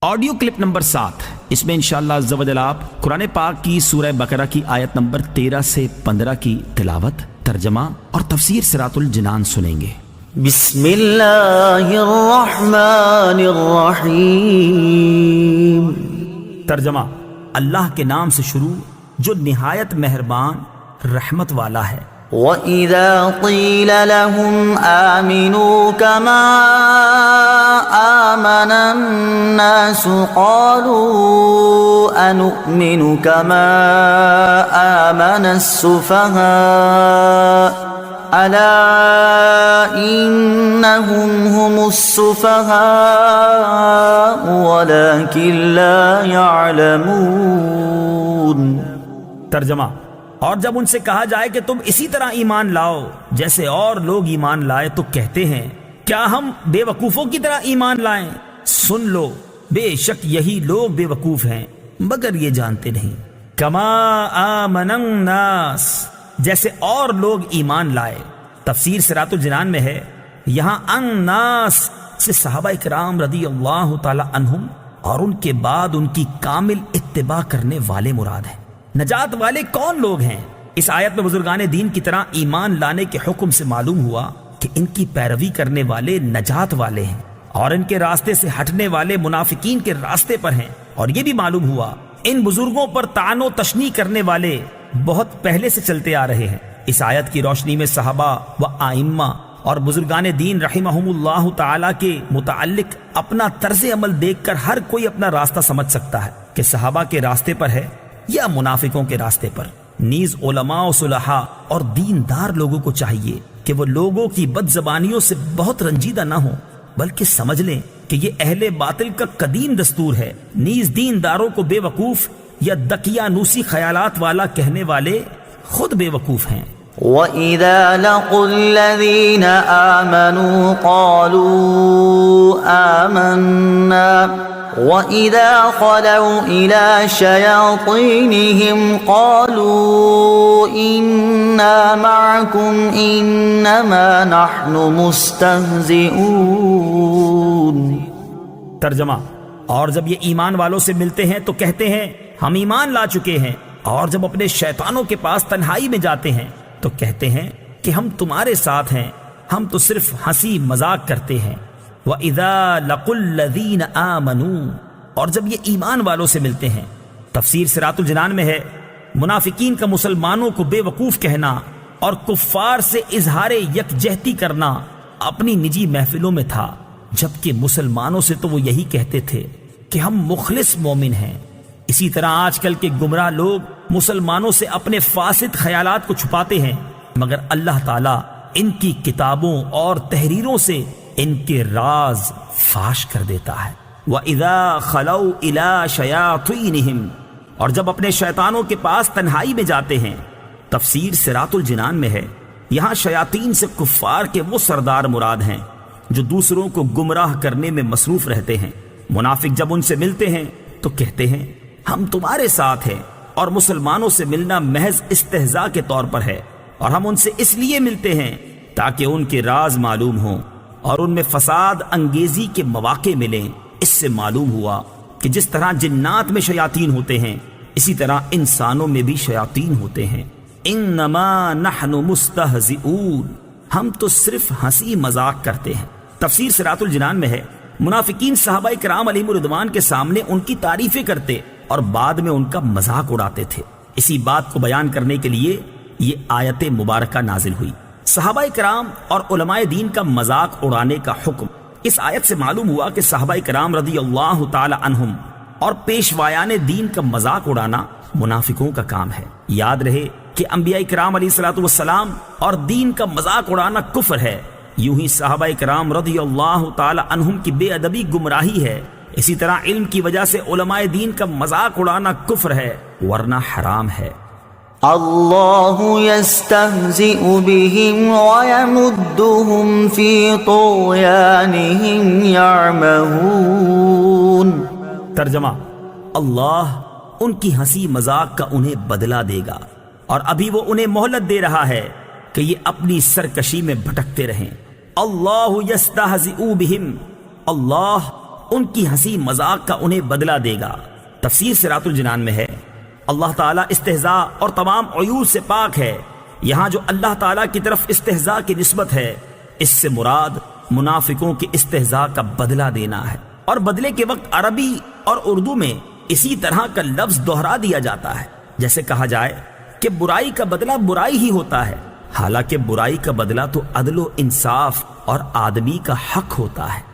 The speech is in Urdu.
آڈیو کلپ نمبر 7، اس میں انشاءاللہ عز و جل آپ قرآن پاک کی سورہ بقرہ کی آیت نمبر 13 سے 15 کی تلاوت، ترجمہ اور تفسیر صراط الجنان سنیں گے۔ بسم اللہ الرحمن الرحیم۔ ترجمہ: اللہ کے نام سے شروع جو نہایت مہربان رحمت والا ہے۔ وَإِذَا قِيلَ لَهُمْ آمِنُوا كَمَا آمَنَ النَّاسُ قَالُوا أَنُؤْمِنُ كَمَا آمَنَ السُّفَهَاءُ أَلَا إِنَّهُمْ هُمُ السُّفَهَاءُ وَلَكِنْ لَا يَعْلَمُونَ۔ ترجمہ: اور جب ان سے کہا جائے کہ تم اسی طرح ایمان لاؤ جیسے اور لوگ ایمان لائے تو کہتے ہیں کیا ہم بے وقوفوں کی طرح ایمان لائیں؟ سن لو، بے شک یہی لوگ بے وقوف ہیں مگر یہ جانتے نہیں۔ کما آمن الناس، جیسے اور لوگ ایمان لائے۔ تفسیر صراط الجنان میں ہے، یہاں الناس سے صحابہ کرام رضی اللہ تعالی عنہم اور ان کے بعد ان کی کامل اتباع کرنے والے مراد ہیں۔ نجات والے کون لوگ ہیں؟ اس آیت میں بزرگان دین کی طرح ایمان لانے کے حکم سے معلوم ہوا کہ ان کی پیروی کرنے والے نجات والے ہیں اور ان کے راستے سے ہٹنے والے منافقین کے راستے پر ہیں، اور یہ بھی معلوم ہوا ان بزرگوں پر طعن و تشنیع کرنے والے بہت پہلے سے چلتے آ رہے ہیں۔ اس آیت کی روشنی میں صحابہ و ائمہ اور بزرگان دین رحمہم اللہ تعالی کے متعلق اپنا طرز عمل دیکھ کر ہر کوئی اپنا راستہ سمجھ سکتا ہے کہ صحابہ کے راستے پر ہے یا منافقوں کے راستے پر۔ نیز علماء و صلحاء اور دیندار لوگوں کو چاہیے کہ وہ لوگوں کی بد زبانیوں سے بہت رنجیدہ نہ ہوں، بلکہ سمجھ لیں کہ یہ اہل باطل کا قدیم دستور ہے۔ نیز دینداروں کو بے وقوف یا دقیانوسی خیالات والا کہنے والے خود بے وقوف ہیں۔ وَإِذَا لَقُوا الَّذِينَ آمَنُوا قَالُوا آمَنَّا وَإِذَا خَلَوْا إِلَى شَيَاطِينِهِمْ قَالُوا إِنَّا مَعَكُمْ إِنَّمَا نَحْنُ مُسْتَهْزِئُونَ۔ ترجمہ: اور جب یہ ایمان والوں سے ملتے ہیں تو کہتے ہیں ہم ایمان لا چکے ہیں، اور جب اپنے شیطانوں کے پاس تنہائی میں جاتے ہیں تو کہتے ہیں کہ ہم تمہارے ساتھ ہیں، ہم تو صرف ہنسی مذاق کرتے ہیں۔ وَإِذَا لَقُوا الَّذِينَ آمَنُوا، اور جب یہ ایمان والوں سے ملتے ہیں۔ تفسیر صراط الجنان میں ہے، منافقین کا مسلمانوں کو بے وقوف کہنا اور کفار سے اظہار یکجہتی کرنا اپنی نجی محفلوں میں تھا، جبکہ مسلمانوں سے تو وہ یہی کہتے تھے کہ ہم مخلص مومن ہیں۔ اسی طرح آج کل کے گمراہ لوگ مسلمانوں سے اپنے فاسد خیالات کو چھپاتے ہیں، مگر اللہ تعالیٰ ان کی کتابوں اور تحریروں سے ان کے راز فاش کر دیتا ہے۔ وَإِذَا خَلَوْا إِلَى شَيَاطِينِهِمْ، اور جب اپنے شیطانوں کے پاس تنہائی میں جاتے ہیں۔ تفسیر صراط الجنان میں ہے، یہاں شیاطین سے کفار کے وہ سردار مراد ہیں جو دوسروں کو گمراہ کرنے میں مصروف رہتے ہیں۔ منافق جب ان سے ملتے ہیں تو کہتے ہیں ہم تمہارے ساتھ ہیں، اور مسلمانوں سے ملنا محض استہزاء کے طور پر ہے، اور ہم ان سے اس لیے ملتے ہیں تاکہ ان کے راز معلوم ہوں اور ان میں فساد انگیزی کے مواقع ملیں۔ اس سے معلوم ہوا کہ جس طرح جنات میں شیاطین ہوتے ہیں اسی طرح انسانوں میں بھی شیاطین ہوتے ہیں۔ انما نحن مستہزئون، ہم تو صرف ہنسی مذاق کرتے ہیں۔ تفسیر صراط الجنان میں ہے، منافقین صحابہ کرام علیہم الرضوان کے سامنے ان کی تعریفیں کرتے اور بعد میں ان کا مذاق اڑاتے تھے۔ اسی بات کو بیان کرنے کے لیے یہ آیت مبارکہ نازل ہوئی۔ صحابہ کرام اور علماء دین کا مذاق اڑانے کا حکم اس آیت سے معلوم ہوا کہ صحابہ کرام رضی اللہ تعالی عنہم اور پیشوایان دین کا مذاق اڑانا منافقوں کا کام ہے۔ یاد رہے کہ انبیاء کرام علیہ الصلوۃ والسلام اور دین کا مذاق اڑانا کفر ہے، یوں ہی صحابہ کرام رضی اللہ تعالی عنہم کی بے ادبی گمراہی ہے۔ اسی طرح علم کی وجہ سے علماء دین کا مذاق اڑانا کفر ہے ورنہ حرام ہے۔ اللہ یستہزئ بہم ویمدہم فی طغیانہم یعمہون۔ ترجمہ: اللہ ان کی ہنسی مذاق کا انہیں بدلہ دے گا، اور ابھی وہ انہیں مہلت دے رہا ہے کہ یہ اپنی سرکشی میں بھٹکتے رہیں۔ اللہ یستہزئ بہم، اللہ ان کی ہنسی مذاق کا انہیں بدلہ دے گا۔ تفسیر صراط الجنان میں ہے اللہ تعالیٰ استہزاء اور تمام عیوب سے پاک ہے۔ یہاں جو اللہ تعالیٰ کی طرف استہزاء کی نسبت ہے، اس سے مراد منافقوں کی استہزاء کا بدلہ دینا ہے، اور بدلے کے وقت عربی اور اردو میں اسی طرح کا لفظ دہرا دیا جاتا ہے، جیسے کہا جائے کہ برائی کا بدلہ برائی ہی ہوتا ہے، حالانکہ برائی کا بدلہ تو عدل و انصاف اور آدمی کا حق ہوتا ہے۔